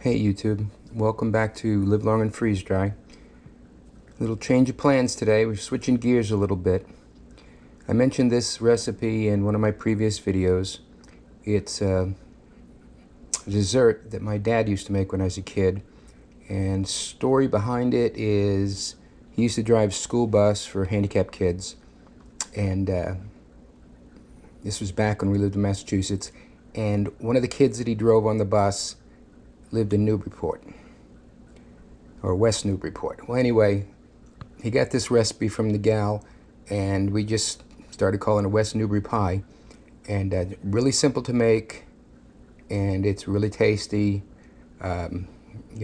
Hey YouTube, welcome back to Live Long and Freeze Dry. Little change of plans today. We're switching gears a little bit. I mentioned this recipe in one of my previous videos. It's a dessert that my dad used to make when I was a kid, and story behind it is he used to drive school bus for handicapped kids, and this was back when we lived in Massachusetts, and one of the kids that he drove on the bus lived in Newburyport, or West Newburyport. Well, anyway, he got this recipe from the gal, and we just started calling it West Newbury Pie. And really simple to make, and it's really tasty. You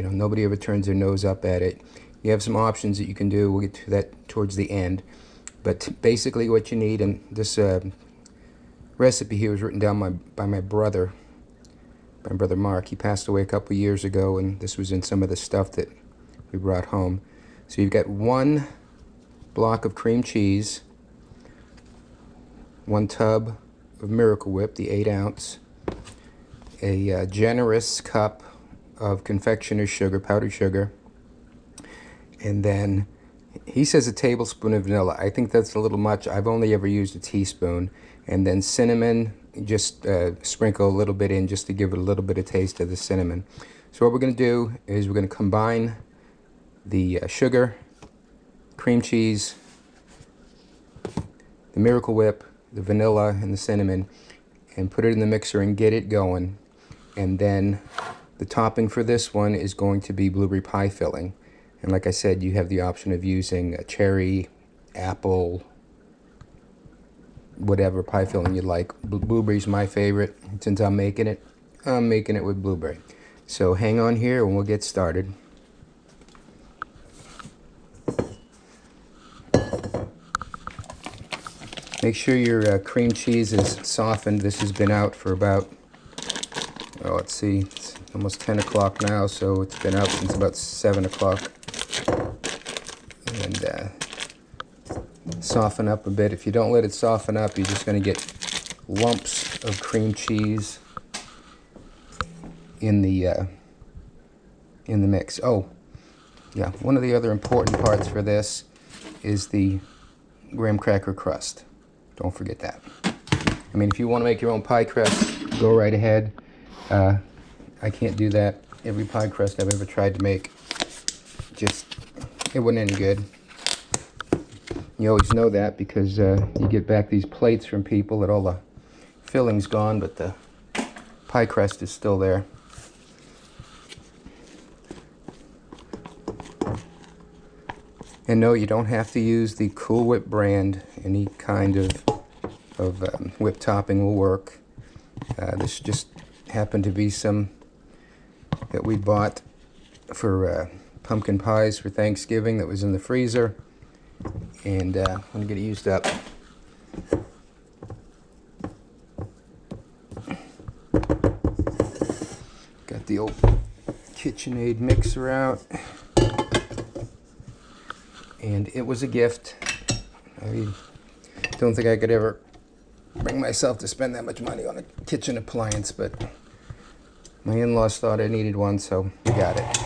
know, nobody ever turns their nose up at it. You have some options that you can do. We'll get to that towards the end. But basically what you need, and this recipe here was written down by my brother Mark. He passed away a couple years ago, and this was in some of the stuff that we brought home. So you've got 1 block of cream cheese, 1 tub of Miracle Whip, the 8-ounce, a generous cup of confectioner's sugar, powdered sugar, and then he says a tablespoon of vanilla. I think that's a little much. I've only ever used a teaspoon. And then cinnamon, just sprinkle a little bit in just to give it a little bit of taste of the cinnamon. So what we're going to do is we're going to combine the sugar, cream cheese, the Miracle Whip, the vanilla, and the cinnamon, and put it in the mixer and get it going. And then the topping for this one is going to be blueberry pie filling. And like I said, you have the option of using a cherry, apple, whatever pie filling you like. Blueberry's my favorite. Since I'm making it with blueberry. So hang on here and we'll get started. Make sure your cream cheese is softened. This has been out for about, oh, let's see, it's almost 10 o'clock now, so it's been out since about 7 o'clock. And soften up a bit. If you don't let it soften up, you're just going to get lumps of cream cheese in the mix. Oh, yeah, one of the other important parts for this is the graham cracker crust. Don't forget that. I mean, if you want to make your own pie crust, go right ahead. I can't do that. Every pie crust I've ever tried to make, it wasn't any good. You always know that because you get back these plates from people that all the filling's gone, but the pie crust is still there. And no, you don't have to use the Cool Whip brand. Any kind of whip topping will work. This just happened to be some that we bought for pumpkin pies for Thanksgiving that was in the freezer. And I'm going to get it used up. Got the old KitchenAid mixer out. And it was a gift. I don't think I could ever bring myself to spend that much money on a kitchen appliance, but my in-laws thought I needed one, so we got it.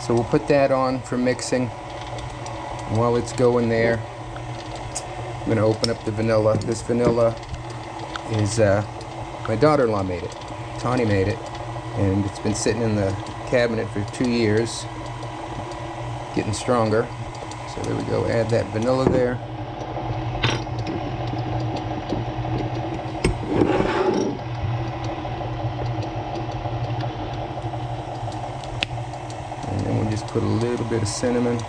So we'll put that on for mixing. While it's going there, I'm going to open up the vanilla. This vanilla is, my daughter-in-law made it. Tawny made it. And it's been sitting in the cabinet for 2 years, getting stronger. So there we go, add that vanilla there. And then we'll just put a little bit of cinnamon.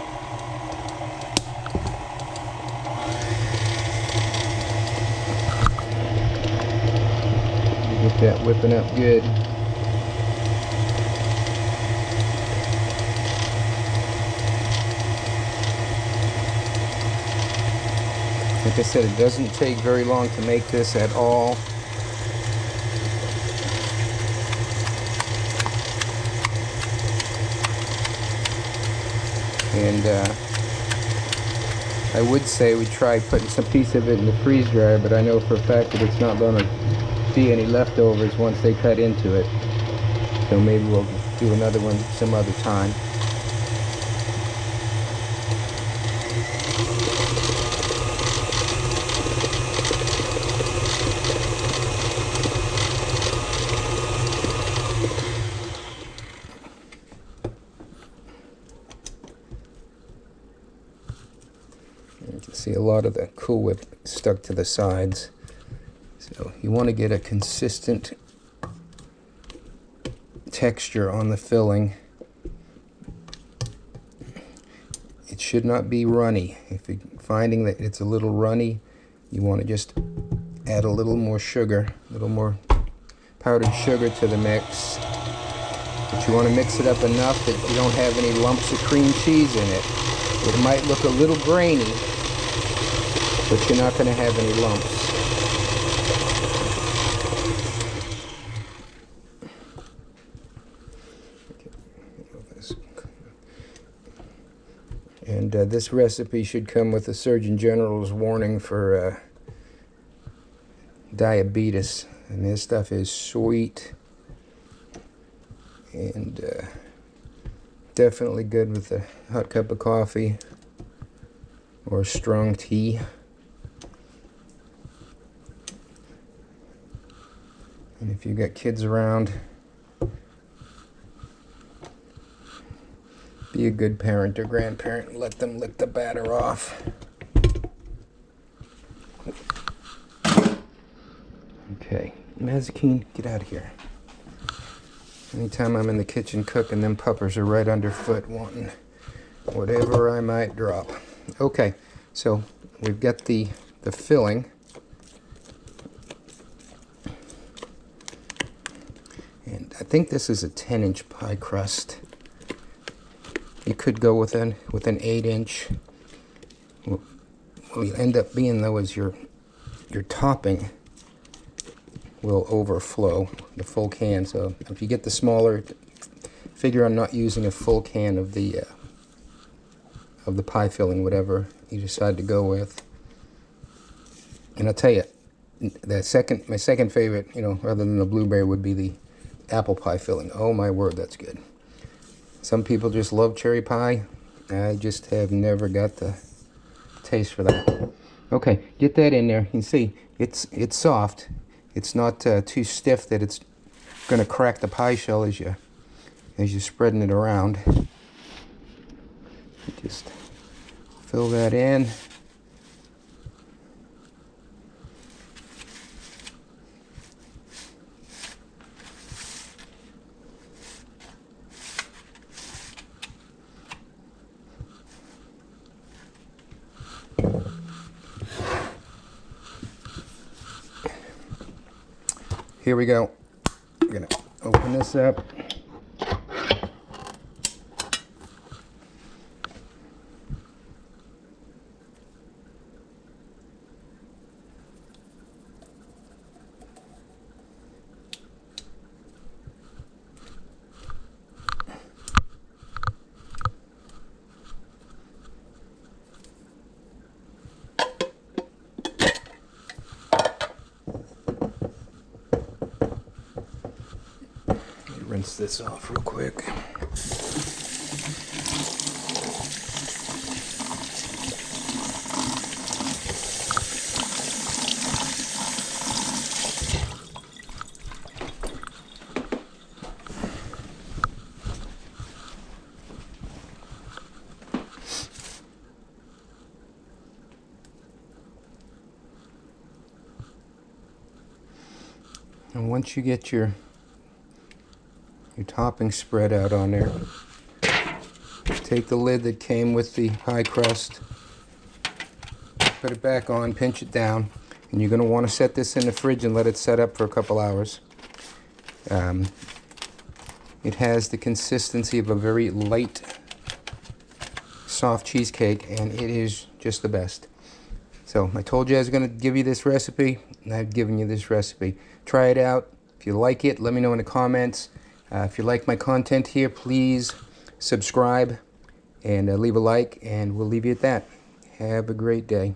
Get that whipping up good. Like I said, it doesn't take very long to make this at all. And I would say we try putting some piece of it in the freeze dryer, but I know for a fact that it's not going to be any leftovers once they cut into it. So maybe we'll do another one some other time. You can see a lot of the Cool Whip stuck to the sides. So you want to get a consistent texture on the filling. It should not be runny. If you're finding that it's a little runny, you want to just add a little more sugar, a little more powdered sugar to the mix. But you want to mix it up enough that you don't have any lumps of cream cheese in it. It might look a little grainy, but you're not going to have any lumps. And this recipe should come with the Surgeon General's warning for diabetes. And this stuff is sweet and definitely good with a hot cup of coffee or strong tea. And if you've got kids around, be a good parent or grandparent and let them lick the batter off. Okay, Mazikeen, get out of here. Anytime I'm in the kitchen cooking, them puppers are right underfoot wanting whatever I might drop. Okay, so we've got the filling. And I think this is a 10-inch pie crust. You could go with an 8-inch. What will end up being, though, is your topping will overflow the full can. So if you get the smaller, figure on not using a full can of the pie filling, whatever you decide to go with. And I'll tell you, my second favorite, other than the blueberry, would be the apple pie filling. Oh my word, that's good. Some people just love cherry pie. I just have never got the taste for that. Okay, get that in there. You can see it's soft. It's not too stiff that it's going to crack the pie shell as you're spreading it around. Just fill that in. Here we go. I'm going to open this up. Rinse this off real quick. And once you get your topping spread out on there, take the lid that came with the pie crust, put it back on, pinch it down, and you're going to want to set this in the fridge and let it set up for a couple hours. It has the consistency of a very light, soft cheesecake, and it is just the best. So I told you I was going to give you this recipe, and I've given you this recipe. Try it out. If you like it, let me know in the comments. If you like my content here, please subscribe and leave a like, and we'll leave you at that. Have a great day.